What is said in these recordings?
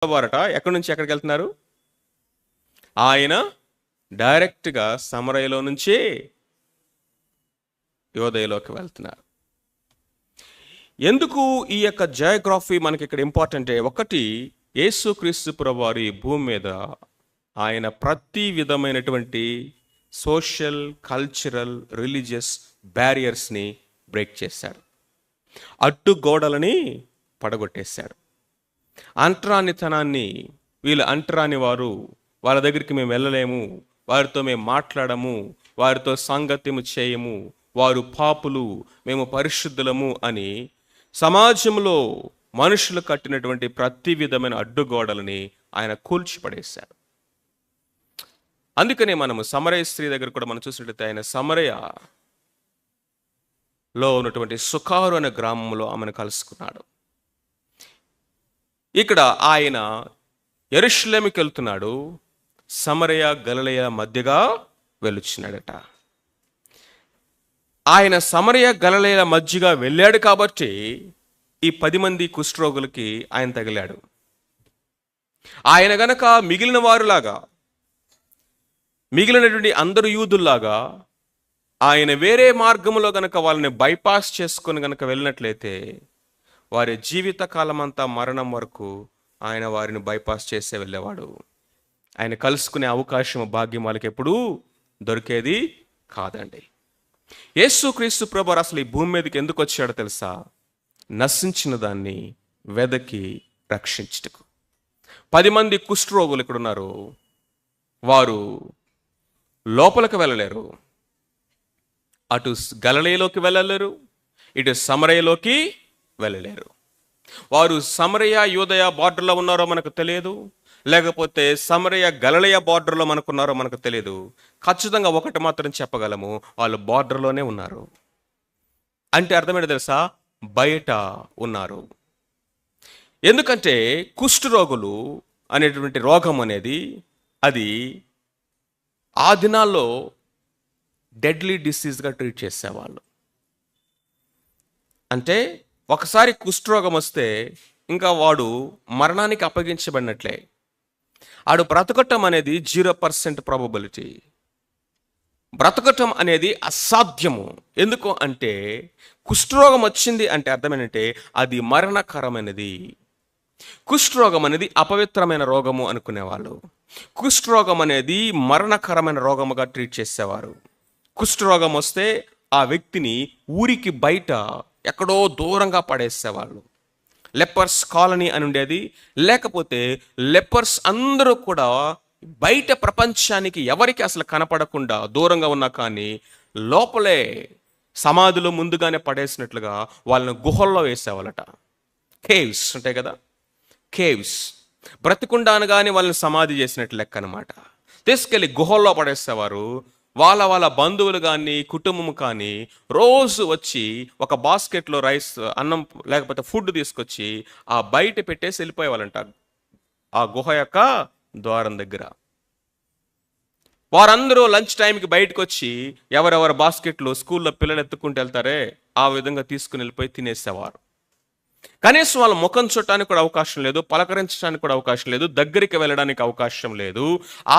వారట ఎక్కడి నుంచి ఎక్కడికి వెళ్తున్నారు? ఆయన డైరెక్ట్గా సమరయలో నుంచి యోదయలోకి వెళ్తున్నారు. ఎందుకు ఈ యొక్క జయోగ్రఫీ మనకి ఇక్కడ ఇంపార్టెంటే? ఒకటి, యేసుక్రీస్తు ప్రభువారు ఈ భూమి మీద ఆయన ప్రతి విధమైనటువంటి సోషల్, కల్చరల్, రిలీజియస్ బ్యారియర్స్ని బ్రేక్ చేశాడు. అడ్డుగోడలని పడగొట్టేశాడు. అంటరానితనాన్ని, వీళ్ళు అంటరాని వారు, వాళ్ళ దగ్గరికి మేము వెళ్ళలేము, వారితో మేము మాట్లాడము, వారితో సాంగత్యము చేయము, వారు పాపులు, మేము పరిశుద్ధులము అని సమాజంలో మనుషులు కట్టినటువంటి ప్రతి విధమైన అడ్డుగోడలని ఆయన కూల్చిపడేశాడు. అందుకనే మనము సమరయ స్త్రీ దగ్గర కూడా మనం చూసినట్లయితే ఆయన సమరయలో ఉన్నటువంటి సుకారు అనే గ్రామంలో ఆమెను కలుసుకున్నాడు. ఇక్కడ ఆయన యెరూషలేముకి వెళ్తున్నాడు, సమరయ గలిలయ మధ్యగా వెలుచున్నాడట. ఆయన సమరయ గలిలయ మధ్యగా వెళ్ళాడు కాబట్టి ఈ 10 మంది కుష్ఠరోగులకి ఆయన తగిలాడు. ఆయన గనక మిగిలిన వారులాగా, మిగిలినటువంటి అందరు యూదుల్లాగా ఆయన వేరే మార్గంలో గనక వాళ్ళని బైపాస్ చేసుకొని గనక వెళ్ళినట్లయితే వారి జీవిత కాలం అంతా మరణం వరకు ఆయన వారిని బైపాస్ చేసే వెళ్ళేవాడు. ఆయన కలుసుకునే అవకాశం, భాగ్యం వాళ్ళకి ఎప్పుడూ దొరికేది కాదండి. యేసుక్రీస్తు ప్రభువారు అసలు ఈ భూమి మీదకి ఎందుకు వచ్చాడో తెలుసా? నశించిన దాన్ని వెదకి రక్షించుటకు. 10 మంది కుష్ఠరోగులు ఇక్కడ ఉన్నారు. వారు లోపలికి వెళ్ళలేరు, అటు గలిలయలోకి వెళ్ళలేరు, ఇటు సమరయలోకి వెళ్ళలేరు. వారు సమరయ యూదయ బార్డర్లో ఉన్నారో మనకు తెలియదు, లేకపోతే సమరయ గలిలయ బార్డర్లో మనకున్నారో మనకు తెలియదు. ఖచ్చితంగా ఒకటి మాత్రం చెప్పగలము, వాళ్ళు బార్డర్లోనే ఉన్నారు. అంటే అర్థమేంటో తెలుసా? బయట ఉన్నారు. ఎందుకంటే కుష్ఠరోగులు అనేటువంటి రోగం అనేది అది ఆ దినాల్లో డెడ్లీ డిసీజ్గా ట్రీట్ చేసేవాళ్ళు. అంటే ఒకసారి కుష్ఠరోగం వస్తే ఇంకా వాడు మరణానికి అప్పగించబడినట్లే. ఆడు బ్రతకటం అనేది 0% ప్రాబబిలిటీ. బ్రతకటం అనేది అసాధ్యము. ఎందుకు అంటే కుష్ఠరోగం వచ్చింది అంటే అర్థమేంటంటే అది మరణకరమైనది. కుష్ఠరోగం అనేది అపవిత్రమైన రోగము అనుకునేవాళ్ళు. కుష్ఠరోగం అనేది మరణకరమైన రోగముగా ట్రీట్ చేసేవారు. కుష్ఠరోగం వస్తే ఆ వ్యక్తిని ఊరికి బయట ఎక్కడో దూరంగా పడేసేవాళ్ళు. లెపర్స్ కాలనీ అని ఉండేది. లేకపోతే లెపర్స్ అందరూ కూడా బయట ప్రపంచానికి ఎవరికి అసలు కనపడకుండా దూరంగా ఉన్నా కానీ లోపలే సమాధిలో ముందుగానే పడేసినట్లుగా వాళ్ళని గుహల్లో వేసేవాళ్ళట. కేవ్స్ ఉంటాయి కదా, కేవ్స్. బ్రతికుండా అనగానే వాళ్ళని సమాధి చేసినట్లు లెక్క అనమాట. తీసుకెళ్ళి గుహల్లో పడేసేవారు. వాళ్ళ బంధువులు కానీ కుటుంబం కానీ రోజు వచ్చి ఒక బాస్కెట్లో రైస్, అన్నం లేకపోతే ఫుడ్ తీసుకొచ్చి ఆ బయట పెట్టేసి వెళ్ళిపోయేవాళ్ళంట ఆ గుహ యొక్క ద్వారం దగ్గర. వారందరూ లంచ్ టైంకి బయటకు వచ్చి ఎవరెవరు బాస్కెట్లు స్కూల్లో పిల్లలు ఎత్తుకుంటూ వెళ్తారే ఆ విధంగా తీసుకుని వెళ్ళిపోయి తినేసేవారు. కనీసం వాళ్ళ ముఖం చుట్టానికి కూడా అవకాశం లేదు, పలకరించడానికి కూడా అవకాశం లేదు, దగ్గరికి వెళ్ళడానికి అవకాశం లేదు.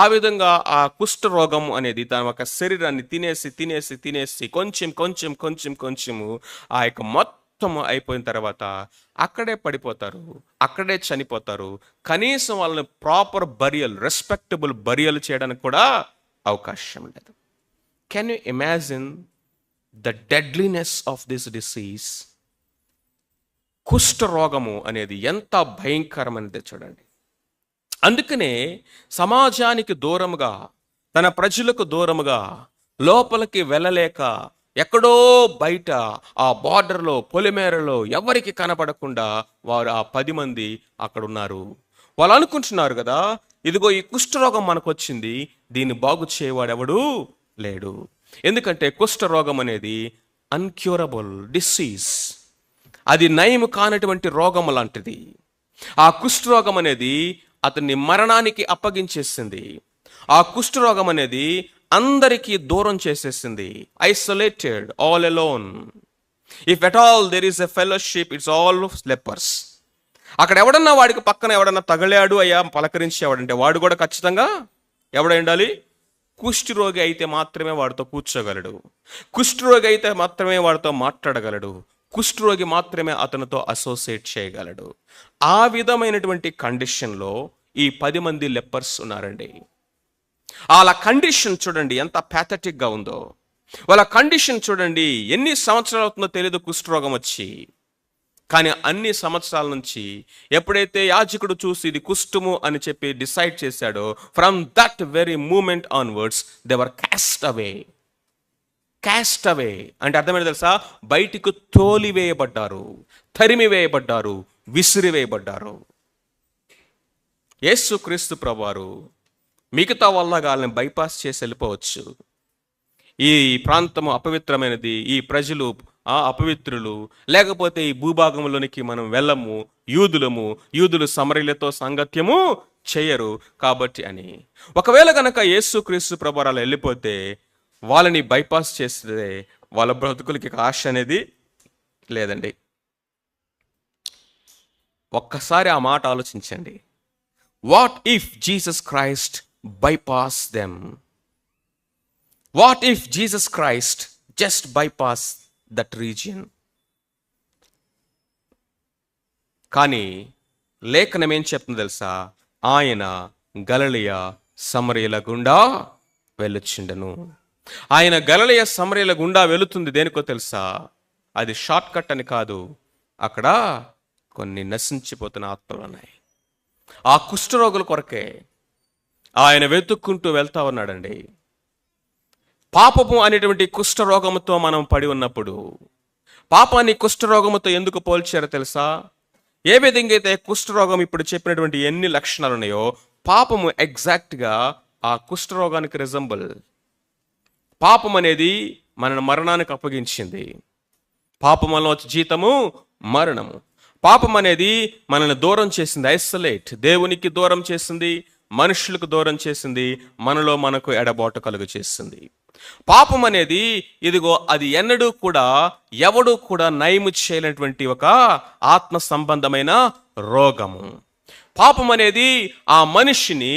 ఆ విధంగా ఆ కుష్ఠ రోగం అనేది తన యొక్క శరీరాన్ని తినేసి తినేసి తినేసి కొంచెం కొంచెం కొంచెం కొంచెము ఆ యొక్క మొత్తం అయిపోయిన తర్వాత అక్కడే పడిపోతారు, అక్కడే చనిపోతారు. కనీసం వాళ్ళని ప్రాపర్ బరియల్, రెస్పెక్టబుల్ బరియల్ చేయడానికి కూడా అవకాశం లేదు. Can you imagine the deadliness of this disease? కుష్ఠరోగము అనేది ఎంత భయంకరమైనది చూడండి. అందుకనే సమాజానికి దూరముగా, తన ప్రజలకు దూరముగా, లోపలికి వెళ్ళలేక ఎక్కడో బయట ఆ బార్డర్లో, పొలిమేరలో ఎవరికి కనపడకుండా వారు ఆ 10 మంది అక్కడ ఉన్నారు. వాళ్ళు అనుకుంటున్నారు కదా, ఇదిగో ఈ కుష్ఠరోగం మనకు వచ్చింది, దీన్ని బాగు చేయవాడెవడు లేడు. ఎందుకంటే కుష్ఠరోగం అనేది అన్క్యూరబుల్ డిసీజ్. అది నయము కానటువంటి రోగం లాంటిది. ఆ కుష్ఠరోగం అనేది అతన్ని మరణానికి అప్పగించేసింది. ఆ కుష్ఠరోగం అనేది అందరికీ దూరం చేసేసింది. Isolated, all alone. If at all there is a fellowship, it's all lepers. అక్కడ ఎవడన్నా వాడికి పక్కన ఎవడన్నా తగలాడు అయ్యా పలకరించేవాడంటే వాడు కూడా ఖచ్చితంగా ఎవడై ఉండాలి? కుష్ఠరోగి అయితే మాత్రమే వాడితో కూర్చోగలడు, కుష్ఠరోగి అయితే మాత్రమే వాడితో మాట్లాడగలడు, కుష్ఠరోగి మాత్రమే అతనితో అసోసియేట్ చేయగలడు. ఆ విధమైనటువంటి కండిషన్లో ఈ 10 మంది లెపర్స్ ఉన్నారండి. వాళ్ళ కండిషన్ చూడండి ఎంత ప్యాథటిక్గా ఉందో. వాళ్ళ కండిషన్ చూడండి, ఎన్ని సంవత్సరాలు అవుతుందో తెలియదు కుష్ఠరోగం వచ్చి. కానీ అన్ని సంవత్సరాల నుంచి ఎప్పుడైతే యాజకుడు చూసి ఇది కుష్ఠము అని చెప్పి డిసైడ్ చేశాడో, from that very moment onwards they were cast away. Cast away అంటే అర్థమైంది తెలుసా? బయటికి తోలివేయబడ్డారు, తరిమివేయబడ్డారు, విసిరివేయబడ్డారు. యేసుక్రీస్తు ప్రభువారు మిగతా వల్ల వాళ్ళని బైపాస్ చేసి వెళ్ళిపోవచ్చు. ఈ ప్రాంతము అపవిత్రమైనది, ఈ ప్రజలు అపవిత్రులు, లేకపోతే ఈ భూభాగంలోనికి మనం వెళ్ళము, యూదులు సమరయులతో సాంగత్యము చేయరు కాబట్టి అని. ఒకవేళ కనుక యేసుక్రీస్తు ప్రభువారు వెళ్ళిపోతే, వాళ్ళని బైపాస్ చేస్తే వాళ్ళ బ్రతుకులకి ఆశ అనేది లేదండి. ఒక్కసారి ఆ మాట ఆలోచించండి. What if Jesus Christ bypass them? What if Jesus Christ just bypass that region? కానీ లేఖనం ఏం చెప్తుంది తెలుసా? ఆయన గలిలయ సమరయుల గుండా వెళ్ళుచుండెను. ఆయన గలిలయ సమరయుల గుండా వెళుతుంది దేనికో తెలుసా? అది షార్ట్ కట్ అని కాదు. అక్కడ కొన్ని నశించిపోతున్న ఆత్మలు ఉన్నాయి. ఆ కుష్ఠరోగుల కొరకే ఆయన వెతుక్కుంటూ వెళ్తా ఉన్నాడండి. పాపము అనేటువంటి కుష్ఠరోగముతో మనం పడి ఉన్నప్పుడు, పాపాన్ని కుష్ఠరోగముతో ఎందుకు పోల్చారో తెలుసా? ఏ విధంగా అయితే కుష్ఠరోగం ఇప్పుడు చెప్పినటువంటి ఎన్ని లక్షణాలు ఉన్నాయో, పాపము ఎగ్జాక్ట్గా ఆ కుష్ఠరోగానికి రిజంబుల్. పాపం అనేది మనల్ని మరణానికి అప్పగించింది. పాపం వల్ల వచ్చే జీతము మరణము. పాపం అనేది మనల్ని దూరం చేసింది, ఐసోలేట్, దేవునికి దూరం చేసింది, మనుషులకు దూరం చేసింది, మనలో మనకు ఎడబాటు కలుగు చేసింది. పాపం అనేది ఇదిగో అది ఎన్నడూ కూడా ఎవడు కూడా నయము చేయలేనటువంటి ఒక ఆత్మ సంబంధమైన రోగము. పాపం అనేది ఆ మనిషిని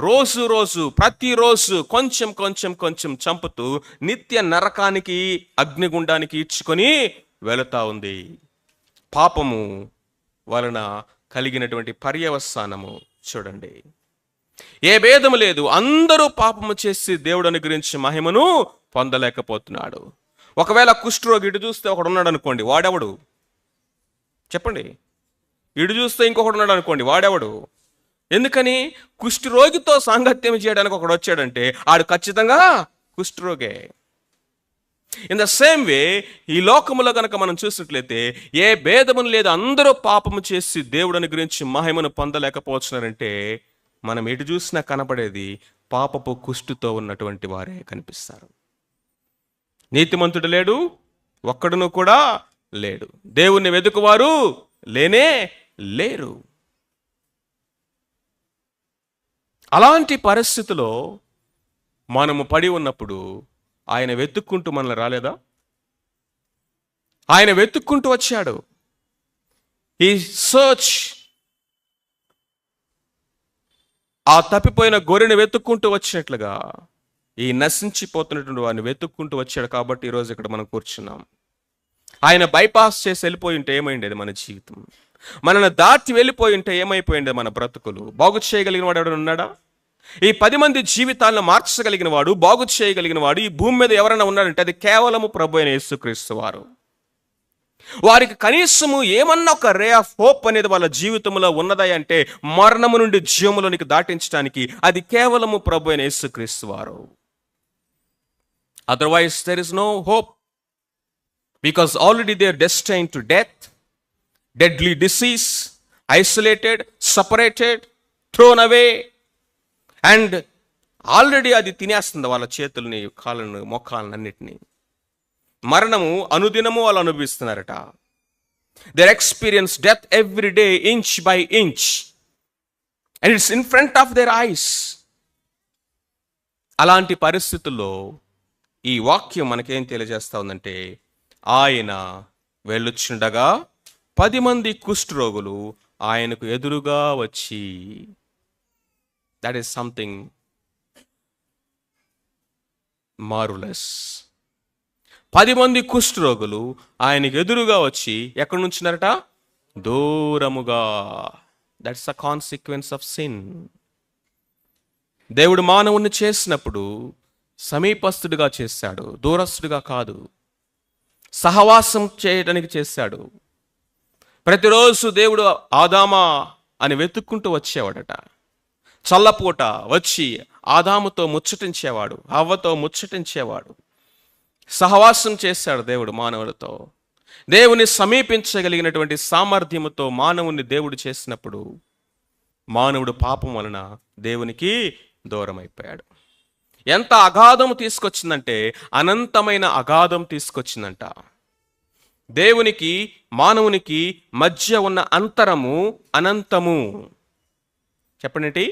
రోజు ప్రతిరోజు కొంచెం చంపుతూ నిత్య నరకానికి, అగ్నిగుండానికి ఇచ్చుకొని వెళుతా ఉంది. పాపము వలన కలిగినటువంటి పర్యవసానము చూడండి. ఏ భేదము లేదు, అందరూ పాపము చేసి దేవుడు అనుగ్రహించి మహిమను పొందలేకపోతున్నాడు. ఒకవేళ కుష్ఠరోగి ఇటు చూస్తే ఒకడు ఉన్నాడు అనుకోండి, వాడెవడు? చెప్పండి. ఇటు చూస్తే ఇంకొకడు ఉన్నాడు అనుకోండి, వాడెవడు? ఎందుకని? కుష్ఠరోగితో సాంగత్యం చేయడానికి ఒకడు వచ్చాడంటే ఆడు ఖచ్చితంగా కుష్ఠరోగే. ఇన్ ద సేమ్ వే ఈ లోకములో కనుక మనం చూసినట్లయితే ఏ భేదము లేదు, అందరూ పాపము చేసి దేవుడు అనుగ్రహించి మహిమను పొందలేకపోతున్నారంటే మనం ఎటు చూసినా కనపడేది పాపపు కుష్టుతో ఉన్నటువంటి వారే కనిపిస్తారు. నీతిమంతుడు లేడు, ఒక్కడును కూడా లేడు. దేవుణ్ణి వెతుకువారు లేనే లేరు. అలాంటి పరిస్థితిలో మనము పడి ఉన్నప్పుడు ఆయన వెతుక్కుంటూ మనల్ని రాలేదా? ఆయన వెతుక్కుంటూ వచ్చాడు. ఈ సర్చ్, ఆ తప్పిపోయిన గొర్రెని వెతుక్కుంటూ వచ్చినట్లుగా ఈ నశించిపోతున్నటువంటి వాడిని వెతుక్కుంటూ వచ్చాడు. కాబట్టి ఈరోజు ఇక్కడ మనం కూర్చున్నాం. ఆయన బైపాస్ చేసి వెళ్ళిపోయి ఉంటే ఏమైండేది మన జీవితం? మనల్ని దాటి వెళ్ళిపోయి ఉంటే ఏమైపోయింది మన బ్రతుకులు? బాగు చేయగలిగిన వాడు ఎవరైనా ఉన్నాడా? ఈ 10 మంది జీవితాలను మార్చగలిగిన వాడు, బాగు చేయగలిగిన వాడు ఈ భూమి మీద ఎవరైనా ఉన్నాడంటే అది కేవలము ప్రభు అయిన యేసుక్రీస్తు వారు. వారికి కనీసము ఏమన్నా ఒక రే ఆఫ్ హోప్ అనేది వాళ్ళ జీవితంలో ఉన్నదా అంటే మరణము నుండి జీవములోనికి దాటించడానికి అది కేవలము ప్రభు అయిన యేసుక్రీస్తు వారు. Otherwise there is no hope, because already they are destined to death, deadly disease, isolated, separated, thrown away, and already అది తినేస్తుంది వాళ్ళ చేతుల్ని, కాళ్ళను, మొక్కాలను అన్నిటినీ. మరణము అనుదినము వాళ్ళు అనుభవిస్తున్నారట. They're experience death every day, inch by inch, and it's in front of their eyes. అలాంటి పరిస్థితుల్లో ఈ వాక్యం మనకేం తెలియజేస్తా ఉందంటే, ఆయన వెళ్ళుచుండగా 10 మంది కుష్ఠరోగులు ఆయనకు ఎదురుగా వచ్చి, దట్ ఈస్ సంథింగ్ మార్వెలస్. 10 మంది కుష్ఠరోగులు ఆయనకు ఎదురుగా వచ్చి ఎక్కడి నుంచినారట? దూరముగా. That's a consequence of sin. దేవుడు మానవుణ్ణి చేసినప్పుడు సమీపస్తుడిగా చేశాడు, దూరస్తుడిగా కాదు. సహవాసం చేయడానికి చేశాడు. ప్రతిరోజు దేవుడు ఆదామా అని వెతుక్కుంటూ వచ్చేవాడట. చల్లపూట వచ్చి ఆదాముతో ముచ్చటించేవాడు, హవ్వతో ముచ్చటించేవాడు. సహవాసం చేశాడు దేవుడు మానవులతో. దేవుని సమీపించగలిగినటువంటి సామర్థ్యముతో మానవుని దేవుడు చేసినప్పుడు మానవుడు పాపం వలన దేవునికి దూరం అయిపోయాడు. ఎంత అగాధం తీసుకొచ్చిందంటే అనంతమైన అగాధం తీసుకొచ్చిందంట. దేవునికి మానవునికి మధ్య ఉన్న అంతరము అనంతము. చెప్పండి,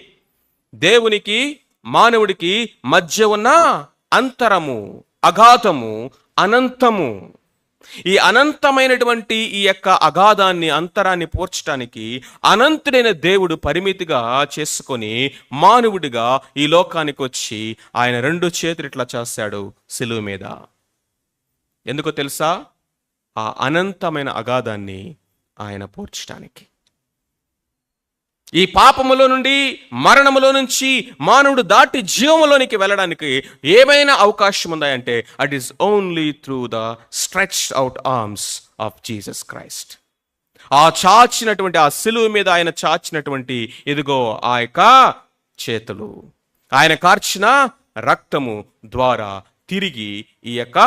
దేవునికి మానవుడికి మధ్య ఉన్న అంతరము, అగాధము, అనంతము. ఈ అనంతమైనటువంటి ఈ యొక్క అగాధాన్ని, అంతరాన్ని పోర్చడానికి అనంతుడైన దేవుడు పరిమితిగా చేసుకొని మానవుడిగా ఈ లోకానికి వచ్చి ఆయన 2 చేతులు ఇట్లా చేశాడు సిలువ మీద. ఎందుకో తెలుసా? ఆ అనంతమైన అగాధాన్ని ఆయన పోర్చడానికి. ఈ పాపములో నుండి, మరణములో నుంచి మానవుడు దాటి జీవములోనికి వెళ్ళడానికి ఏమైనా అవకాశం ఉందా అంటే at is only through the stretched out arms of Jesus Christ. ఆ చాచినటువంటి, ఆ సిలువ మీద ఆయన చాచినటువంటి ఇదిగో ఆ యొక్క చేతులు, ఆయన కార్చిన రక్తము ద్వారా తిరిగి ఈ యొక్క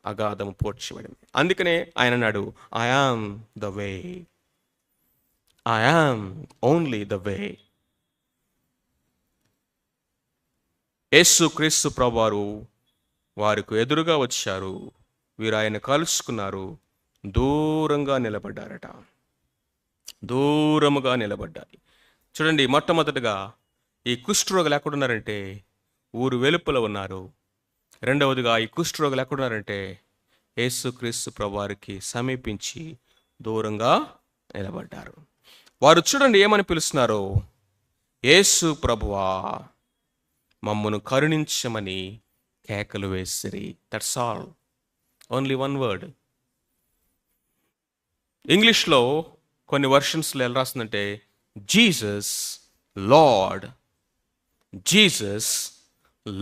అగాధము పోడ్చిబడింది. అందుకనే ఆయన అన్నాడు, I am the way, I am only the way. యేసు క్రీస్తు ప్రభువారు వారికి ఎదురుగా వచ్చారు. వీరు ఆయన కలుసుకున్నారు. దూరంగా నిలబడ్డారట. దూరముగా నిలబడ్డారు. చూడండి, మొట్టమొదటిగా ఈ కుష్ఠరోగులు ఎక్కడున్నారంటే ఊరు వెలుపల ఉన్నారు. రెండవదిగా ఈ కుష్ఠరోగులు ఎక్కడున్నారంటే యేసు క్రీస్తు ప్రభువారికి సమీపించి దూరంగా నిలబడ్డారు. వారు చూడండి ఏమని పిలుస్తున్నారు? యేసు ప్రభువా మమ్మను కరుణించమని కేకలు వేసిరి. That's all. Only 1 word. ఇంగ్లీష్లో కొన్ని వర్షన్స్లో ఎలా రాస్తుందంటే Jesus Lord, Jesus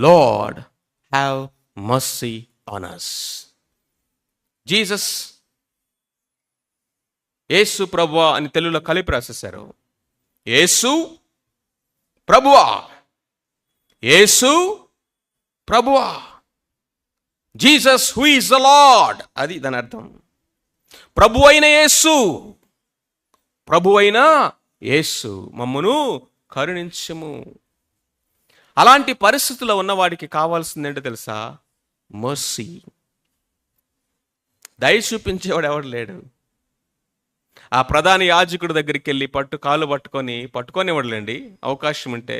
Lord have mercy on us. Jesus, Yesu ప్రభువా అని తెలుగులో కలిపి రాసేశారు. యేసు ప్రభువా, యేసు ప్రభువా, Jesus who is the Lord. అది దాని అర్థం. ప్రభు అయిన యేసు, ప్రభు అయిన యేసు మమ్మను కరుణించము. అలాంటి పరిస్థితుల్లో ఉన్నవాడికి కావాల్సిందేంటో తెలుసా? మర్సీ. దయ చూపించేవాడు ఎవడు లేడు. ఆ ప్రధాన యాజకుడి దగ్గరికి వెళ్ళి కాలు పట్టుకొని ఇవ్వడండి అవకాశం ఉంటే,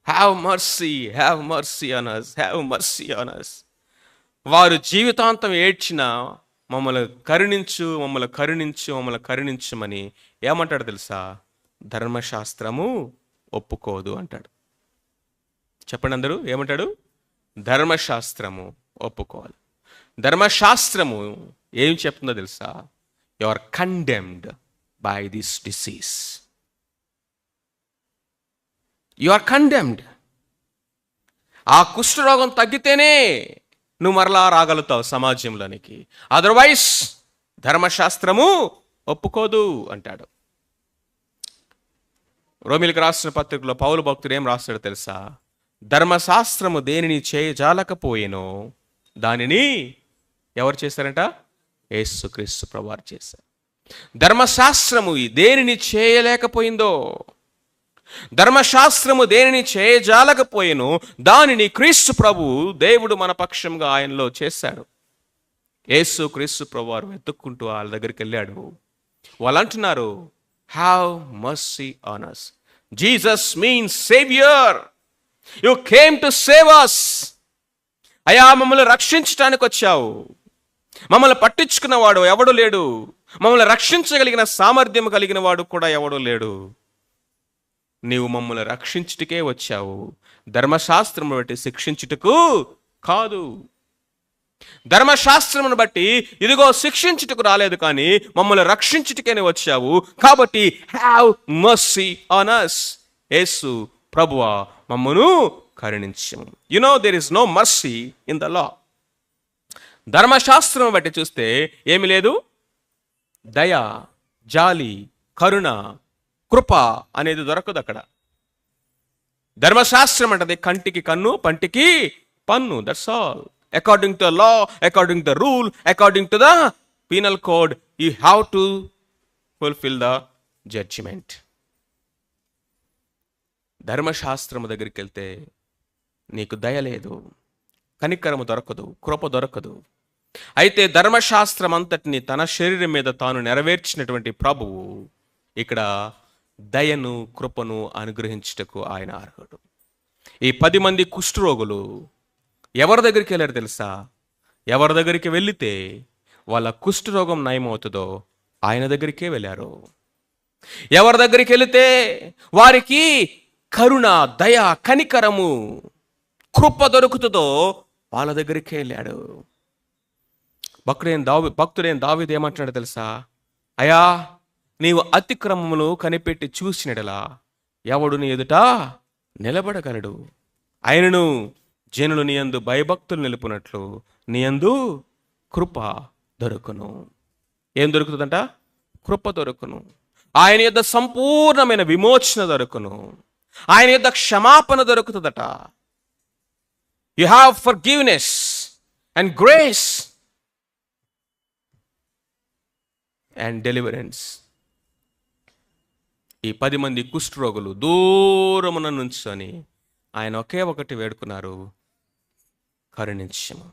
have mercy, have mercy on us, have mercy on us. వారు జీవితాంతం ఏడ్చిన మమ్మల్ని కరుణించు, మమ్మల్ని కరుణించు, మమ్మల్ని కరుణించమని ఏమంటాడు తెలుసా? ధర్మశాస్త్రము ఒప్పుకోదు అంటాడు. చెప్పండి అందరూ, ఏమంటాడు? ధర్మశాస్త్రము ఒప్పుకోవాలి. ధర్మశాస్త్రము ఏం చెప్తుందో తెలుసా? You are condemned by this disease. You are condemned. ఆ కుష్ఠరోగం తగ్గితేనే నువ్వు మరలా రాగలుగుతావు సమాజంలోనికి. అదర్వైజ్ ధర్మశాస్త్రము ఒప్పుకోదు అంటాడు. రోమిలకు రాసిన పత్రికలో పౌలు భక్తుడు ఏం రాస్తాడో తెలుసా? ధర్మశాస్త్రము దేనిని చేయజాలకపోయేనో దానిని ఎవరు చేశారంట? యేసుక్రీస్తు ప్రభువారు చేశారు. ధర్మశాస్త్రము దేనిని చేయలేకపోయిందో, ధర్మశాస్త్రము దేనిని చేయజాలకపోయేనో దానిని క్రీస్తు ప్రభు దేవుడు మన పక్షంగా ఆయనలో చేశాడు. యేసు క్రీస్తు ప్రభువారు వెతుక్కుంటూ వాళ్ళ దగ్గరికి వెళ్ళాడు. వాళ్ళు అంటున్నారు, have mercy on us. Jesus means saviour. You came to save us. అయా మమ్మల్ని రక్షించడానికి వచ్చావు. మమ్మల్ని పట్టించుకున్నవాడు ఎవడు లేడు. మమ్మల్ని రక్షించగలిగిన సామర్థ్యం కలిగిన వాడు కూడా ఎవడూ లేడు. నీవు మమ్మల్ని రక్షించుటకే వచ్చావు, ధర్మశాస్త్రము బట్టి శిక్షించుటకు కాదు. ధర్మశాస్త్రమును బట్టి ఇదిగో శిక్షించుటకు రాలేదు, కానీ మమ్మల్ని రక్షించుటకేనే వచ్చావు. కాబట్టి have mercy on us. Yesu ప్రభువా మమ్మను కరుణించము. There is no mercy in the law. ధర్మశాస్త్రం బట్టి చూస్తే ఏమి లేదు. దయ, జాలి, కరుణ, కృప అనేది దొరకదు అక్కడ. ధర్మశాస్త్రం అంటది కంటికి కన్ను, పంటికి పన్ను. That's all. According to the law, according to the rule, according to the penal code, you have to fulfil the judgement. ధర్మశాస్త్రము దగ్గరికి వెళ్తే నీకు దయ లేదు, కనికరము దొరకదు, కృప దొరకదు. అయితే ధర్మశాస్త్రం అంతటిని తన శరీరం మీద తాను నెరవేర్చినటువంటి ప్రభువు ఇక్కడ దయను, కృపను అనుగ్రహించుటకు ఆయన అర్హుడు. ఈ 10 మంది కుష్ఠరోగులు ఎవరి దగ్గరికి వెళ్ళారు తెలుసా? ఎవరి దగ్గరికి వెళితే వాళ్ళ కుష్ఠరోగం నయమవుతుందో ఆయన దగ్గరికే వెళ్ళారు. ఎవరి దగ్గరికి వెళితే వారికి కరుణ, దయ, కనికరము, కృప దొరుకుతుందో వాళ్ళ దగ్గరికే వెళ్ళాడు. భక్తుడైన దావీదు ఏమంటున్నాడు తెలుసా? అయా, నీవు అతిక్రమములు కనిపెట్టి చూసినడలా ఎవడు నీ ఎదుట నిలబడగలడు? ఆయనను జనులు నీ యందు భయభక్తులు నిలుపునట్లు నీ యందు కృప దొరుకును. ఏం దొరుకుతుందంట? కృప దొరుకును. ఆయన యొద్ద సంపూర్ణమైన విమోచన దొరుకును. ఆయన యొద్ద క్షమాపణ దొరుకుతుందట. You have forgiveness and grace and deliverance. ఈ 10 మంది కుష్ఠరోగులు దూరమున నుంచొని ఆయన ఒకే ఒకటి వేడుకున్నారు, కరుణించము.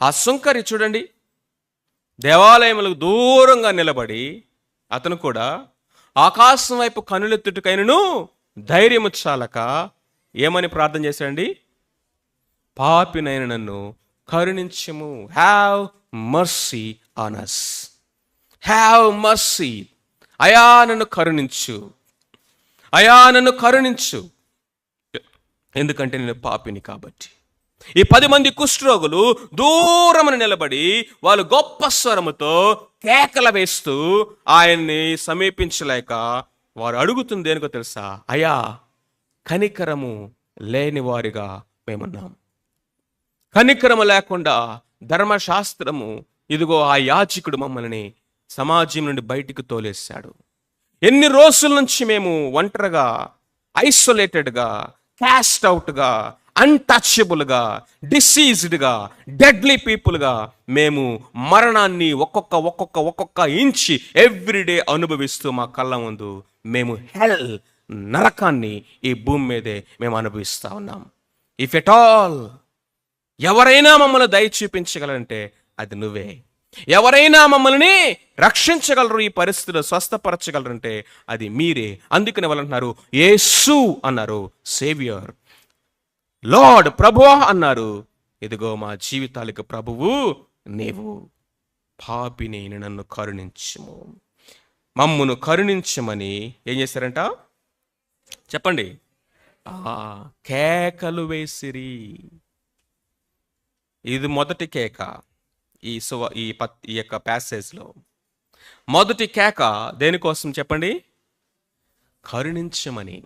ఆ సుంకరి చూడండి, దేవాలయములకు దూరంగా నిలబడి అతను కూడా ఆకాశం వైపు కనులెత్తుటకైనను ధైర్యము చాలక ఏమని ప్రార్థన చేశాడండి? పాపినైన నన్ను కరుణించము. Have mercy on us. Have mercy. అయా నన్ను కరుణించు, అయా నన్ను కరుణించు, ఎందుకంటే నేను పాపిని కాబట్టి. ఈ 10 మంది కుష్ఠరోగులు దూరమున నిలబడి వాళ్ళు గొప్ప స్వరముతో కేకలు వేస్తూ ఆయన్ని సమీపించలేక వారు అడుగుతుంది దేనికో తెలుసా? అయా, కనికరము లేని వారిగా మేమున్నాం. కనికరము లేకుండా ధర్మశాస్త్రము ఇదిగో ఆ యాజకుడు మమ్మల్ని సమాజం నుండి బయటికి తోలేశాడు. ఎన్ని రోజుల నుంచి మేము ఒంటరిగా, ఐసోలేటెడ్గా, క్యాస్ట్ అవుట్గా, అన్టచబుల్గా, డిసీజ్డ్గా, డెడ్లీ పీపుల్గా మేము మరణాన్ని ఒక్కొక్క ఇంచి ఎవ్రీడే అనుభవిస్తూ మా కళ్ళ ముందు మేము హెల్, నరకాన్ని ఈ భూమి మీదే మేము అనుభవిస్తూ ఉన్నాం. ఇఫ్ ఎట్ ఆల్ ఎవరైనా మమ్మల్ని దయ చూపించగలంటే అది నువ్వే. ఎవరైనా మమ్మల్ని రక్షించగలరు, ఈ పరిస్థితిలో స్వస్థపరచగలరంటే అది మీరే. అందుకని వాళ్ళు అంటున్నారు యేసు అన్నారు, సేవియర్, లార్డ్, ప్రభువా అన్నారు. ఇదిగో మా జీవితాలకు ప్రభువు నీవు. పాపిని నన్ను కరుణించము, మమ్మును కరుణించమని ఏం చేశారంట చెప్పండి? కేకలు వేసిరి. ఇది మొదటి కేక. ఈ యొక్క ప్యాసేజ్లో మొదటి కేక దేనికోసం చెప్పండి? కరుణించమని,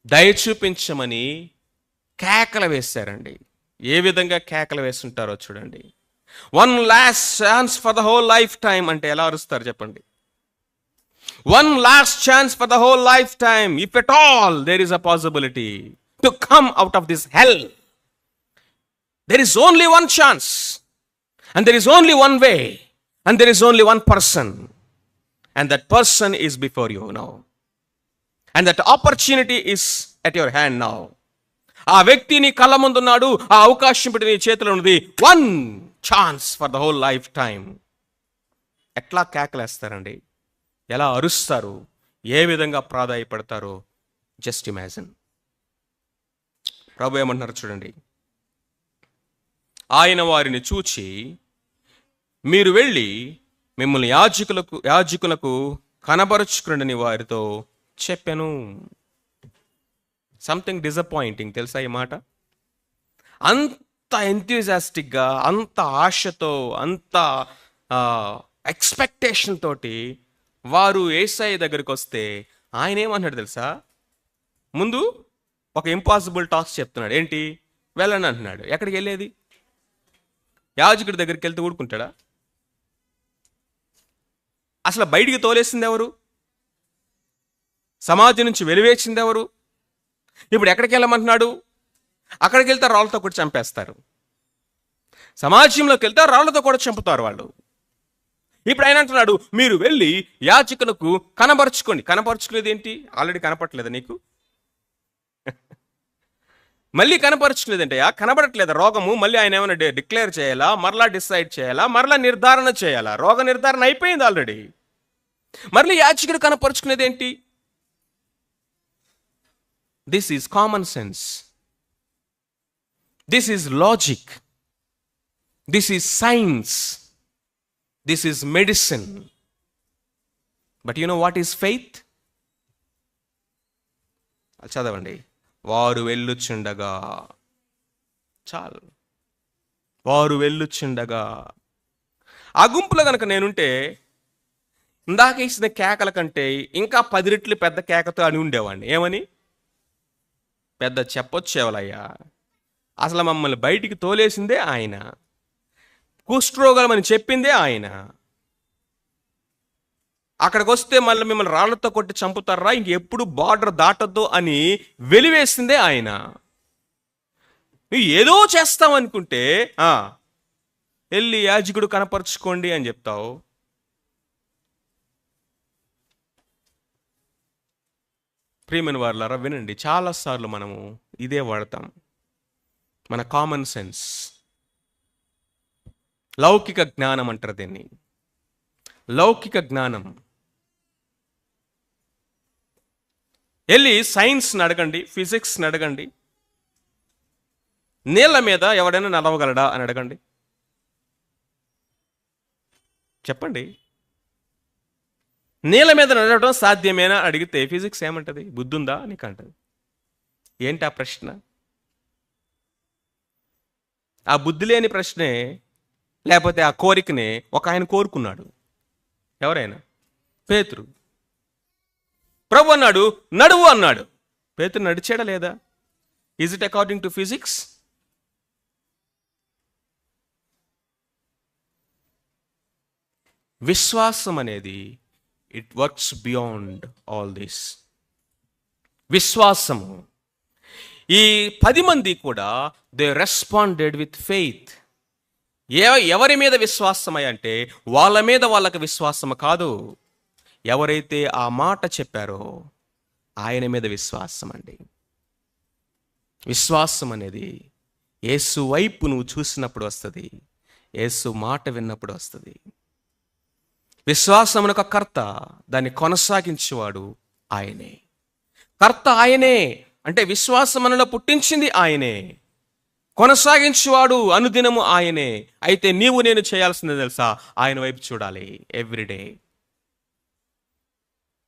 దయ చూపించమని కేకలు వేశారండి. ఏ విధంగా కేకలు వేస్తుంటారో చూడండి. 1 last chance for the whole lifetime అంటే ఎలా అరుస్తారు చెప్పండి? 1 last chance for the whole lifetime, if at all there is a possibility to come out of this hell. There is only one chance. And there is only one way, and there is only one person, and that person is before you now, and that opportunity is at your hand now. ఆ వ్యక్తి నీ కళ్ళ ముందున్నాడు, ఆ అవకాశం పెట్టి నీ చేతిలో ఉన్నది. 1 chance for the whole lifetime. ఎట్లా కేకలేస్తారండి, ఎలా అరుస్తారు, ఏ విధంగా ప్రాధాయపడతారో జస్ట్ ఇమాజిన్. ప్రభు ఏమంటున్నారు చూడండి, ఆయన వారిని చూచి మీరు వెళ్ళి మిమ్మల్ని యాజకులకు కనబరుచుకుని వారితో చెప్పాను. సంథింగ్ డిసప్పాయింటింగ్ తెలుసా ఈ మాట? అంత ఎంథ్యూజాస్టిక్గా, అంత ఆశతో, అంత ఎక్స్పెక్టేషన్ తోటి వారు యేసయ్య దగ్గరికి వస్తే ఆయన ఏమన్నాడు తెలుసా? ముందు ఒక ఇంపాసిబుల్ టాస్క్ చెప్తున్నాడు. ఏంటి? వెళ్ళండి అంటున్నాడు. ఎక్కడికి వెళ్ళేది? యాజకుడి దగ్గరికి వెళ్తే ఊరుకుంటాడా? అసలు బయటికి తోలేసింది ఎవరు? సమాజం నుంచి వెలివేసింది ఎవరు? ఇప్పుడు ఎక్కడికి వెళ్ళమంటున్నాడు? అక్కడికి వెళ్తే రాళ్ళతో కూడా చంపేస్తారు. సమాజంలోకి వెళ్తే రాళ్ళతో కూడా చంపుతారు వాళ్ళు. ఇప్పుడు ఆయన అంటున్నాడు, మీరు వెళ్ళి యాజకులకు కనబరుచుకోండి. కనపరుచుకునేది ఏంటి? ఆల్రెడీ కనపడట్లేదా నీకు? మళ్ళీ కనపరచుకోలేదంటయ్యా, కనబడట్లేదు రోగము. మళ్ళీ ఆయన ఏమైనా డిక్లేర్ చేయాలా? మరలా డిసైడ్ చేయాలా? మరలా నిర్ధారణ చేయాలా? రోగ నిర్ధారణ అయిపోయింది ఆల్రెడీ. మళ్ళీ యాజకుడు కనపరుచుకునేది ఏంటి? This is common sense, this is logic, this is science, this is medicine. But you know what is faith? చదవండి. వారు వెళ్ళుచుండగా, చాలు, వారు వెళ్ళుచుండగా. ఆ గుంపులో కనుక నేనుంటే ఇందాక ఇచ్చిన కేకల కంటే ఇంకా 10 రెట్లు పెద్ద కేకతో అని ఉండేవాడిని. ఏమని? పెద్ద చెప్పొచ్చేవాళ్ళయ్యా, అసలు మమ్మల్ని బయటికి తోలేసిందే ఆయన, కుష్ఠరోగమని చెప్పిందే ఆయన, అక్కడికి వస్తే మళ్ళీ మిమ్మల్ని రాళ్లతో కొట్టి చంపుతారా, ఇంకెప్పుడు బార్డర్ దాటద్దు అని వెలివేసిందే ఆయన. ఏదో చేస్తామనుకుంటే వెళ్ళి యాజకుడు కనపరుచుకోండి అని చెప్తావు. ప్రియమైన వారులారా వినండి, చాలాసార్లు మనము ఇదే వాడతాం. మన కామన్ సెన్స్, లౌకిక జ్ఞానం అంటారు దీన్ని. లౌకిక జ్ఞానం. వెళ్ళి సైన్స్ని అడగండి, ఫిజిక్స్ని అడగండి, నీళ్ళ మీద ఎవడైనా నడవగలడా అని అడగండి, చెప్పండి. నీళ్ళ మీద నడవడం సాధ్యమేనా అడిగితే ఫిజిక్స్ ఏమంటది? బుద్ధి ఉందా నీకు అంటది. ఏంటి ఆ ప్రశ్న? ఆ బుద్ధి లేని ప్రశ్నే, లేకపోతే ఆ కోరికనే ఒక ఆయన కోరుకున్నాడు. ఎవరైనా? పేతురు. ప్రభు అన్నాడు నడువు అన్నాడు. పేతురు నడిచాడా లేదా? Is it according to physics? విశ్వాసం అనేది it works beyond all this. విశ్వాసము. ఈ 10 మంది కూడా దే రెస్పాండెడ్ విత్ ఫెయిత్. ఎవరి మీద విశ్వాసమై అంటే వాళ్ళ మీద వాళ్ళకి విశ్వాసము కాదు, ఎవరైతే ఆ మాట చెప్పారో ఆయన మీద విశ్వాసం అండి. విశ్వాసం అనేది యేసు వైపు నువ్వు చూసినప్పుడు వస్తుంది, యేసు మాట విన్నప్పుడు వస్తుంది. విశ్వాసమునొక కర్త, దాన్ని కొనసాగించేవాడు ఆయనే. కర్త ఆయనే అంటే విశ్వాసమునలో పుట్టించింది ఆయనే, కొనసాగించేవాడు అనుదినము ఆయనే. అయితే నీవు నేను చేయాల్సిందే తెలుసా? ఆయన వైపు చూడాలి everyday.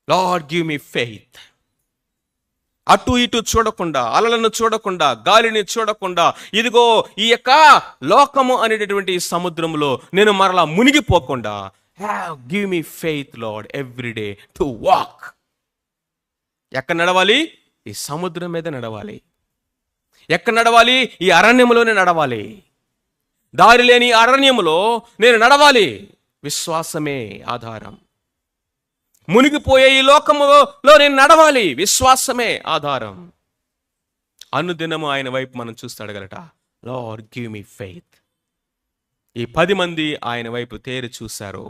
Lord give me faith. అటు ఇటు చూడకుండా, అలలను చూడకుండా, గాలిని చూడకుండా, ఇదిగో ఈ యొక్క లోకము అనేటటువంటి సముద్రంలో నేను మరలా మునిగిపోకుండా, give me faith Lord every day to walk. ఎక్కడ నడవాలి? ఈ సముద్రం మీద నడవాలి. ఎక్కడ నడవాలి? ఈ అరణ్యములోనే నడవాలి. దారి లేని అరణ్యములో నేను నడవాలి. విశ్వాసమే ఆధారం. మునిగిపోయే ఈ లోకములో నేను నడవాలి. విశ్వాసమే ఆధారం. అనుదినము ఆయన వైపు మనం చూస్తూ అడగలట, లార్డ్ గివ్ మీ ఫెయిత్. ఈ 10 మంది ఆయన వైపు తేరి చూశారు,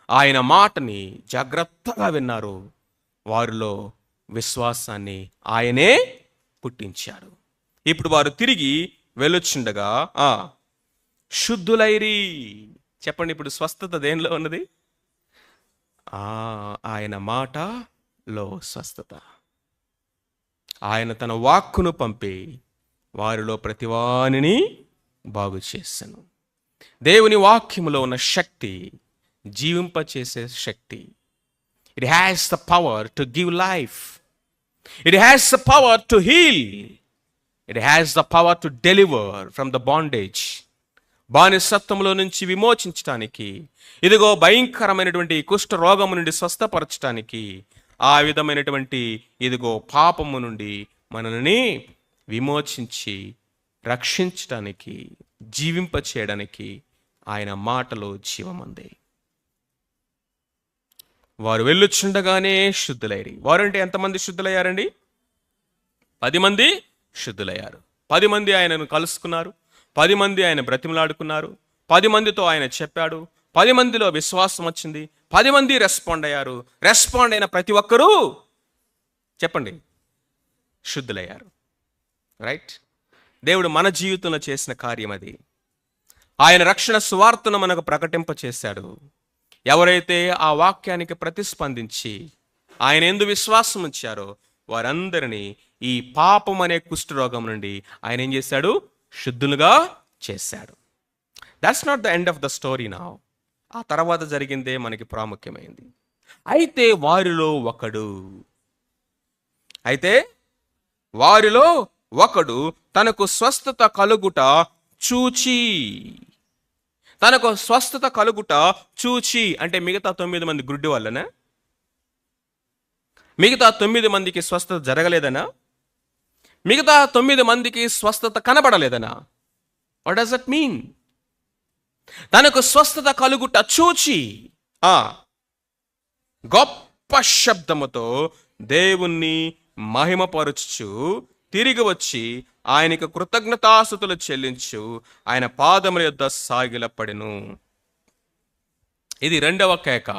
ఆయన మాటని జాగ్రత్తగా విన్నారు. వారిలో విశ్వాసాన్ని ఆయనే పుట్టించాడు. ఇప్పుడు వారు తిరిగి వెళ్ళొచ్చుండగా శుద్ధులైరి. చెప్పండి, ఇప్పుడు స్వస్థత దేనిలో ఉన్నది? ఆయన మాటలో స్వస్థత. ఆయన తన వాక్కును పంపి వారిలో ప్రతివానిని బాగు చేసెను. దేవుని వాక్యములో ఉన్న శక్తి జీవింపచేసే శక్తి. It has the power to give life. It has the power to heal. It has the power to deliver from the bondage. బానిసత్వంలో నుంచి విమోచించటానికి, ఇదిగో భయంకరమైనటువంటి కుష్ఠ రోగము నుండి స్వస్థపరచటానికి, ఆ విధమైనటువంటి ఇదిగో పాపము నుండి మనల్ని విమోచించి రక్షించటానికి, జీవింపచేయడానికి ఆయన మాటలో జీవముంది. వారు వెళ్ళుచుండగానే శుద్ధులైరి. వారంటే ఎంతమంది శుద్ధులయ్యారండి? 10 మంది శుద్ధులయ్యారు. 10 మంది ఆయనను కలుసుకున్నారు. 10 మంది ఆయన బ్రతిమలాడుకున్నారు. 10 మందితో ఆయన చెప్పాడు. 10 మందిలో విశ్వాసం వచ్చింది. 10 మంది రెస్పాండ్ అయ్యారు. రెస్పాండ్ అయిన ప్రతి ఒక్కరూ చెప్పండి శుద్ధులయ్యారు. రైట్? దేవుడు మన జీవితంలో చేసిన కార్యం అది. ఆయన రక్షణ సువార్తను మనకు ప్రకటింపచేశాడు. ఎవరైతే ఆ వాక్యానికి ప్రతిస్పందించి ఆయన యందు విశ్వాసం ఉంచారో వారందరినీ ఈ పాపం అనే కుష్ఠరోగం నుండి ఆయన ఏం చేశాడు? శుద్ధులుగా చేశాడు. That's not the end of the story now. ఆ తర్వాత జరిగిందే మనకి ప్రాముఖ్యమైంది. అయితే వారిలో ఒకడు తనకు స్వస్థత కలుగుట చూచి అంటే మిగతా 9 మంది గుడ్డి వాళ్ళనా? మిగతా 9 మందికి స్వస్థత జరగలేదనా? మిగతా 9 మందికి స్వస్థత కనబడలేదనా? What does that mean? తనకు స్వస్థత కలుగుట చూచి గొప్ప శబ్దముతో దేవుణ్ణి మహిమపరచుచు తిరిగి వచ్చి ఆయనకు కృతజ్ఞతాస్తుతులు చెల్లించు ఆయన పాదముల యొద్ద సాగిలపడెను. ఇది రెండవ కేక.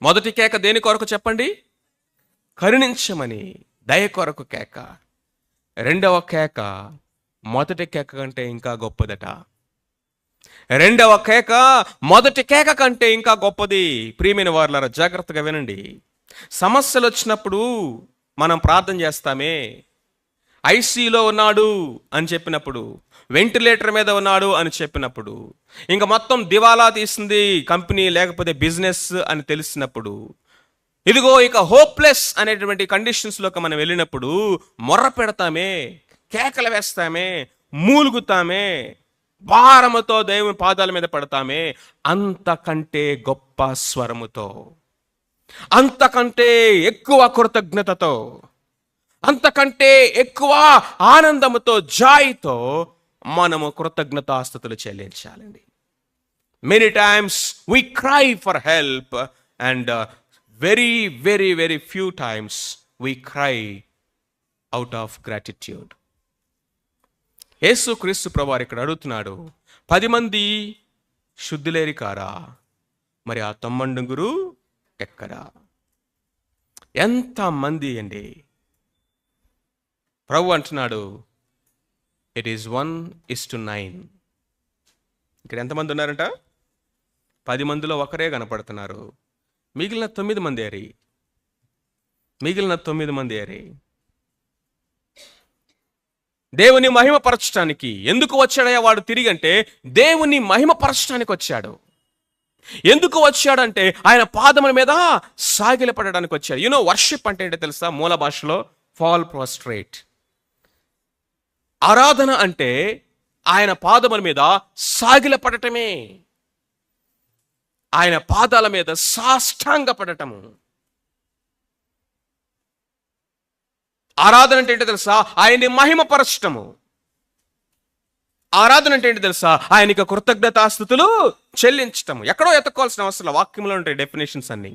మొదటి కేక దేని కొరకు చెప్పండి? కరుణించమని, దయ కొరకు కేక. రెండవ కేక మొదటి కేక కంటే ఇంకా గొప్పదట. రెండవ కేక మొదటి కేక కంటే ఇంకా గొప్పది. ప్రియమైన వారులారా, జాగ్రత్తగా వినండి. సమస్యలు వచ్చినప్పుడు మనం ప్రార్థన చేస్తామే. ఐసీలో ఉన్నాడు అని చెప్పినప్పుడు, వెంటిలేటర్ మీద ఉన్నాడు అని చెప్పినప్పుడు, ఇంకా మొత్తం దివాలా తీసింది కంపెనీ లేకపోతే బిజినెస్ అని తెలిసినప్పుడు, ఇదిగో ఇక హోప్లెస్ అనేటువంటి కండిషన్స్లోకి మనం వెళ్ళినప్పుడు మొర్ర పెడతామే, కేకలు వేస్తామే, మూలుగుతామే, భారముతో దేవుని పాదాల మీద పడతామే. అంతకంటే గొప్ప స్వరముతో, అంతకంటే ఎక్కువ కృతజ్ఞతతో, అంతకంటే ఎక్కువ ఆనందముతో, జాయ్తో మనము కృతజ్ఞతాస్తుతులు చెల్లించాలండి. Many times we cry for help and very very very few times we cry out of gratitude. Yesu Kristu ప్రభువారు ఇక్కడ అడుగుతున్నాడు, 10 మంది శుద్ధులేరి కారా? మరి ఆ 90 ఎక్కడా? ఎంతమంది అండి? ప్రభు అంటున్నాడు, ఇట్ ఈస్ 1:9. ఇక్కడ ఎంతమంది ఉన్నారంట? 10 మందిలో ఒకరే కనపడుతున్నారు. మిగిలిన 9 మంది ఏరి. దేవుని మహిమపరచడానికి ఎందుకు వచ్చాడయ్యా వాడు తిరిగి అంటే, దేవుని మహిమపరచడానికి వచ్చాడు. ఎందుకు వచ్చాడంటే ఆయన పాదముల మీద సాగిలపడడానికి వచ్చాడు. యూనో వర్షిప్ అంటే ఏంటో తెలుసా? మూల భాషలో ఫాల్ ప్రాస్ట్రేట్. ఆరాధన అంటే ఆయన పాదముల మీద సాగిలపడటమే, ఆయన పాదాల మీద సాష్టాంగపడటము. ఆరాధన అంటే ఏంటో తెలుసా? ఆయన్ని మహిమపరచటము. ఆరాధన అంటే ఏంటి తెలుసా? ఆయనకి కృతజ్ఞతాస్తుతులు చెల్లించటము. ఎక్కడో ఎత్తుకోవాల్సిన అవసరం, వాక్యంలో ఉంటాయి డెఫినేషన్స్ అన్ని.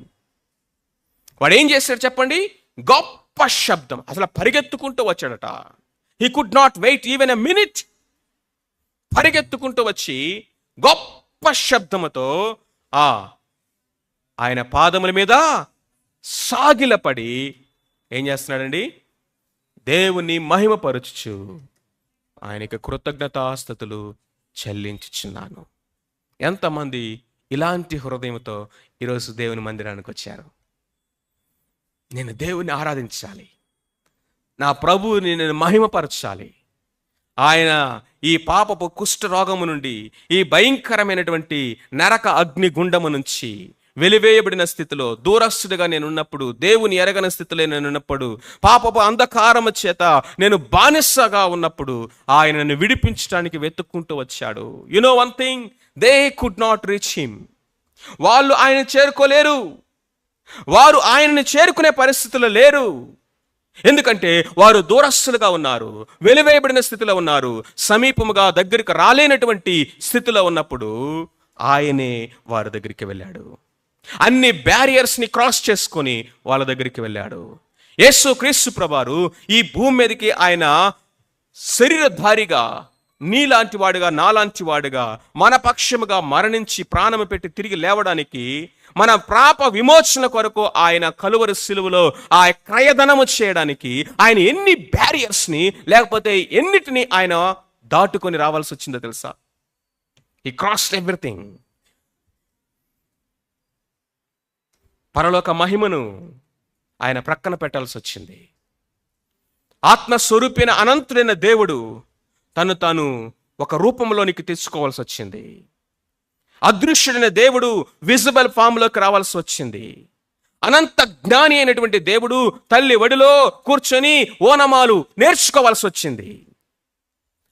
వాడు ఏం చేశాడు చెప్పండి? గొప్ప శబ్దం. అసలు పరిగెత్తుకుంటూ వచ్చాడట. He could not wait even a minute. పరిగెత్తుకుంటూ వచ్చి గొప్ప శబ్దముతో ఆయన పాదముల మీద సాగిలపడి ఏం చేస్తున్నాడండి? దేవుని మహిమపరచుచు ఆయనకి కృతజ్ఞతాస్తుతులు చెల్లించుచున్నాను. ఎంతమంది ఇలాంటి హృదయంతో ఈరోజు దేవుని మందిరానికి వచ్చారు? నేను దేవుని ఆరాధించాలి, నా ప్రభువుని నేను మహిమపరచాలి, ఆయన ఈ పాపపు కుష్ఠరోగము నుండి, ఈ భయంకరమైనటువంటి నరక అగ్ని గుండము నుంచి వెలివేయబడిన స్థితిలో దూరస్తుడిగా నేనున్నప్పుడు, దేవుని ఎరగని స్థితిలో నేనున్నప్పుడు, పాపపు అంధకారము చేత నేను బానిసగా ఉన్నప్పుడు ఆయన నన్ను విడిపించడానికి వెతుక్కుంటూ వచ్చాడు. You know one thing, they could not reach him. వాళ్ళు ఆయన చేరుకోలేరు, వారు ఆయనని చేరుకునే పరిస్థితిలో లేరు. ఎందుకంటే వారు దూరస్తులుగా ఉన్నారు, వెలివేయబడిన స్థితిలో ఉన్నారు, సమీపముగా దగ్గరికి రాలేనటువంటి స్థితిలో ఉన్నప్పుడు ఆయనే వారి దగ్గరికి వెళ్ళాడు. అన్ని బ్యారియర్స్ని క్రాస్ చేసుకొని వాళ్ళ దగ్గరికి వెళ్ళాడు. యేసు క్రీస్తు ప్రభువారు ఈ భూమి మీదకి ఆయన శరీరధారిగా, నీలాంటి వాడుగా, నాలాంటి వాడుగా, మన పక్షముగా మరణించి ప్రాణము పెట్టి తిరిగి లేవడానికి, మన పాప విమోచన కొరకు ఆయన కలువరి సిలువలో ఆ క్రయధనము చేయడానికి ఆయన ఎన్ని బ్యారియర్స్ని, లేకపోతే ఎన్నిటిని ఆయన దాటుకొని రావాల్సి వచ్చిందో తెలుసా? హి క్రాస్డ్ ఎవ్రీథింగ్. పరలోక మహిమను ఆయన ప్రక్కన పెట్టాల్సి వచ్చింది. ఆత్మస్వరూపైన అనంతుడైన దేవుడు తను తాను ఒక రూపంలోనికి తెచ్చుకోవాల్సి వచ్చింది. అదృశ్యుడైన దేవుడు విజిబుల్ ఫామ్లోకి రావాల్సి వచ్చింది. అనంత జ్ఞాని అయినటువంటి దేవుడు తల్లి ఒడిలో కూర్చొని ఓనమాలు నేర్చుకోవాల్సి వచ్చింది.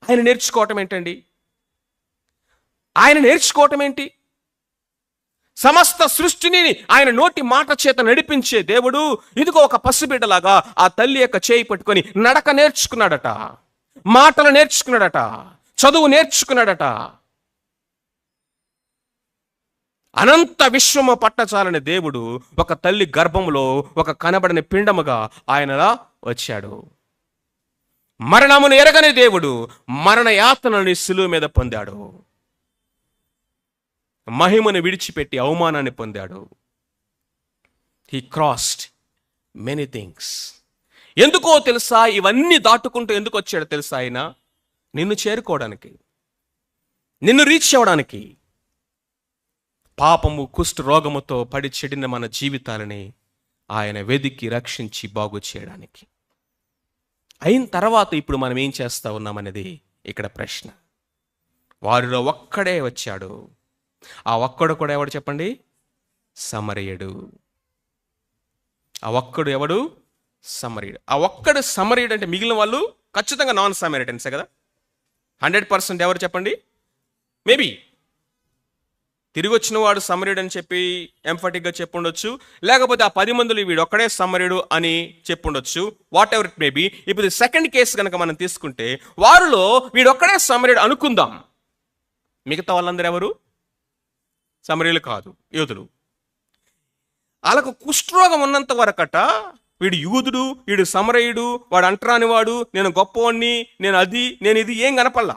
ఆయన నేర్చుకోవటం ఏంటండి? ఆయన నేర్చుకోవటం ఏంటి? సమస్త సృష్టిని ఆయన నోటి మాట చేత నడిపించే దేవుడు ఇదిగో ఒక పసిబిడ్డలాగా ఆ తల్లి యొక్క చేయి పట్టుకొని నడక నేర్చుకున్నాడట, మాటలు నేర్చుకున్నాడట, చదువు నేర్చుకున్నాడట. అనంత విశ్వము పట్టచాలని దేవుడు ఒక తల్లి గర్భములో ఒక కనబడని పిండముగా ఆయనలా వచ్చాడు. మరణమును ఎరగని దేవుడు మరణ యాతనని శిలువ మీద పొందాడు. మహిమను విడిచిపెట్టి అవమానాన్ని పొందాడు. He crossed many things. ఎందుకో తెలుసా? ఇవన్నీ దాటుకుంటూ ఎందుకు వచ్చాడు తెలుసా? ఆయన నిన్ను చేరుకోవడానికి, నిన్ను రీచ్ అవ్వడానికి. పాపము, కుష్ఠ రోగముతో పడి చెడిన మన జీవితాలని ఆయన వెదికి రక్షించి బాగు చేయడానికి. అయిన తర్వాత ఇప్పుడు మనం ఏం చేస్తా ఉన్నామనేది ఇక్కడ ప్రశ్న. వారిలో ఒక్కడే వచ్చాడు. ఆ ఒక్కడు కూడా ఎవడు చెప్పండి? సమరయుడు. ఆ ఒక్కడు ఎవడు? సమరయుడు. ఆ ఒక్కడు సమరయుడు అంటే మిగిలిన వాళ్ళు ఖచ్చితంగా నాన్ సమరయుటన్సే కదా. 100% ఎవరు చెప్పండి? మేబీ తిరిగి వచ్చిన వాడు సమరయుడు అని చెప్పి ఎంఫటిక్గా చెప్పుండొచ్చు, లేకపోతే ఆ 10 మందిలో వీడు ఒక్కడే సమరయుడు అని చెప్పుండొచ్చు. Whatever it maybe. ఇప్పుడు సెకండ్ కేసు కనుక మనం తీసుకుంటే వారిలో వీడొక్కడే సమరయుడు అనుకుందాం. మిగతా వాళ్ళందరూ ఎవరు? సమరయులు కాదు, యూదులు. వాళ్ళకు కుష్ఠరోగం ఉన్నంత వరకట వీడు యూదుడు, వీడు సమరయుడు, వాడు అంటరాని వాడు, నేను గొప్పవాడిని, నేను అది, నేను ఇది ఏం కనపల్లా.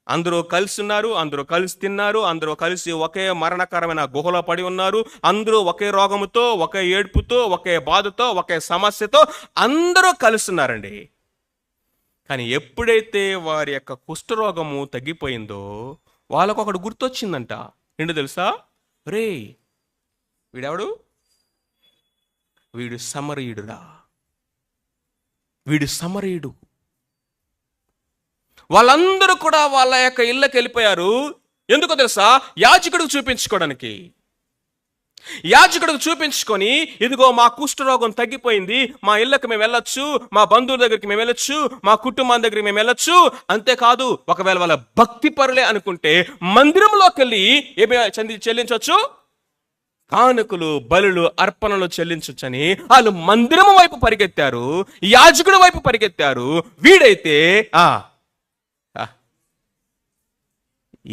అందరూ కలిసి ఉన్నారు, అందరూ కలిసి తిన్నారు, అందరూ కలిసి ఒకే మరణకరమైన గుహలో పడి ఉన్నారు, అందరూ ఒకే రోగముతో, ఒకే ఏడుపుతో, ఒకే బాధతో, ఒకే సమస్యతో అందరూ కలిసి ఉన్నారండి. కానీ ఎప్పుడైతే వారి యొక్క కుష్ఠరోగము తగ్గిపోయిందో వాళ్ళకు ఒకడు గుర్తొచ్చిందంట. ఏంటో తెలుసా? రే, వీడెవడు? వీడు సమరయుడురా, వీడు సమరయుడు. వాళ్ళందరూ కూడా వాళ్ళ యొక్క ఇళ్ళకి వెళ్ళిపోయారు. ఎందుకో తెలుసా? యాజకుడికి చూపించుకోవడానికి. యాజకుడికి చూపించుకొని ఇదిగో మా కుష్ఠరోగం తగ్గిపోయింది, మా ఇళ్ళకి మేము వెళ్ళొచ్చు, మా బంధువుల దగ్గరికి మేము వెళ్ళొచ్చు, మా కుటుంబం దగ్గరికి మేము వెళ్ళొచ్చు. అంతేకాదు, ఒకవేళ వాళ్ళ భక్తి పరులే అనుకుంటే మందిరంలోకి వెళ్ళి ఏమి చెల్లించవచ్చు? కానుకలు, బలులు, అర్పణలు చెల్లించొచ్చని వాళ్ళు మందిరం వైపు పరిగెత్తారు, యాజకుడి వైపు పరిగెత్తారు. వీడైతే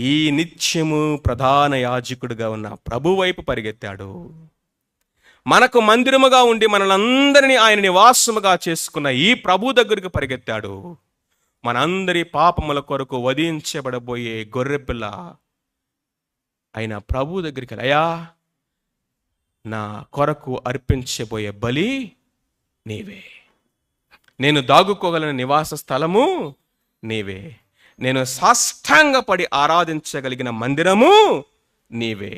ఈ నిత్యము ప్రధాన యాజకుడిగా ఉన్న ప్రభు వైపు పరిగెత్తాడు. మనకు మందిరముగా ఉండి మనలందరినీ ఆయన నివాసముగా చేసుకున్న ఈ ప్రభు దగ్గరికి పరిగెత్తాడు. మనందరి పాపముల కొరకు వధించబడబోయే గొర్రెపిల్ల ఆయన ప్రభు దగ్గరికి, అయ్యా, నా కొరకు అర్పించబోయే బలి నీవే, నేను దాగుకోగలిగిన నివాస స్థలము నీవే, నేను సాష్టాంగపడి ఆరాధించగలిగిన మందిరము నీవే,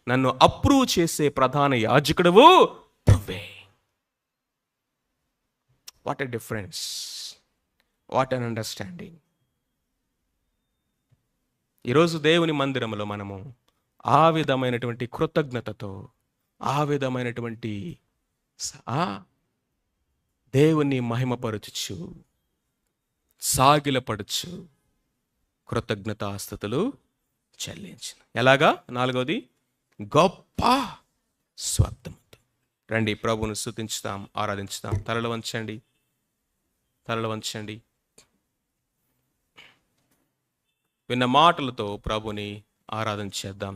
నన్ను అప్రూవ్ చేసే ప్రధాన యాజకుడువు నువ్వే. What a difference, what an understanding. ఈరోజు దేవుని మందిరంలో మనము ఆ విధమైనటువంటి కృతజ్ఞతతో, ఆ విధమైనటువంటి దేవుని మహిమపరచుచు, సాగిలపడుచు కృతజ్ఞతాస్తుతులు చెల్లించిన. ఎలాగా? 4వది, గొప్ప స్వప్నముతో. రండి ప్రభువును స్తుతించుతాం, ఆరాధించుతాం. తలలు వంచండి, తలలు వంచండి. విన్న మాటలతో ప్రభుని ఆరాధన చేద్దాం.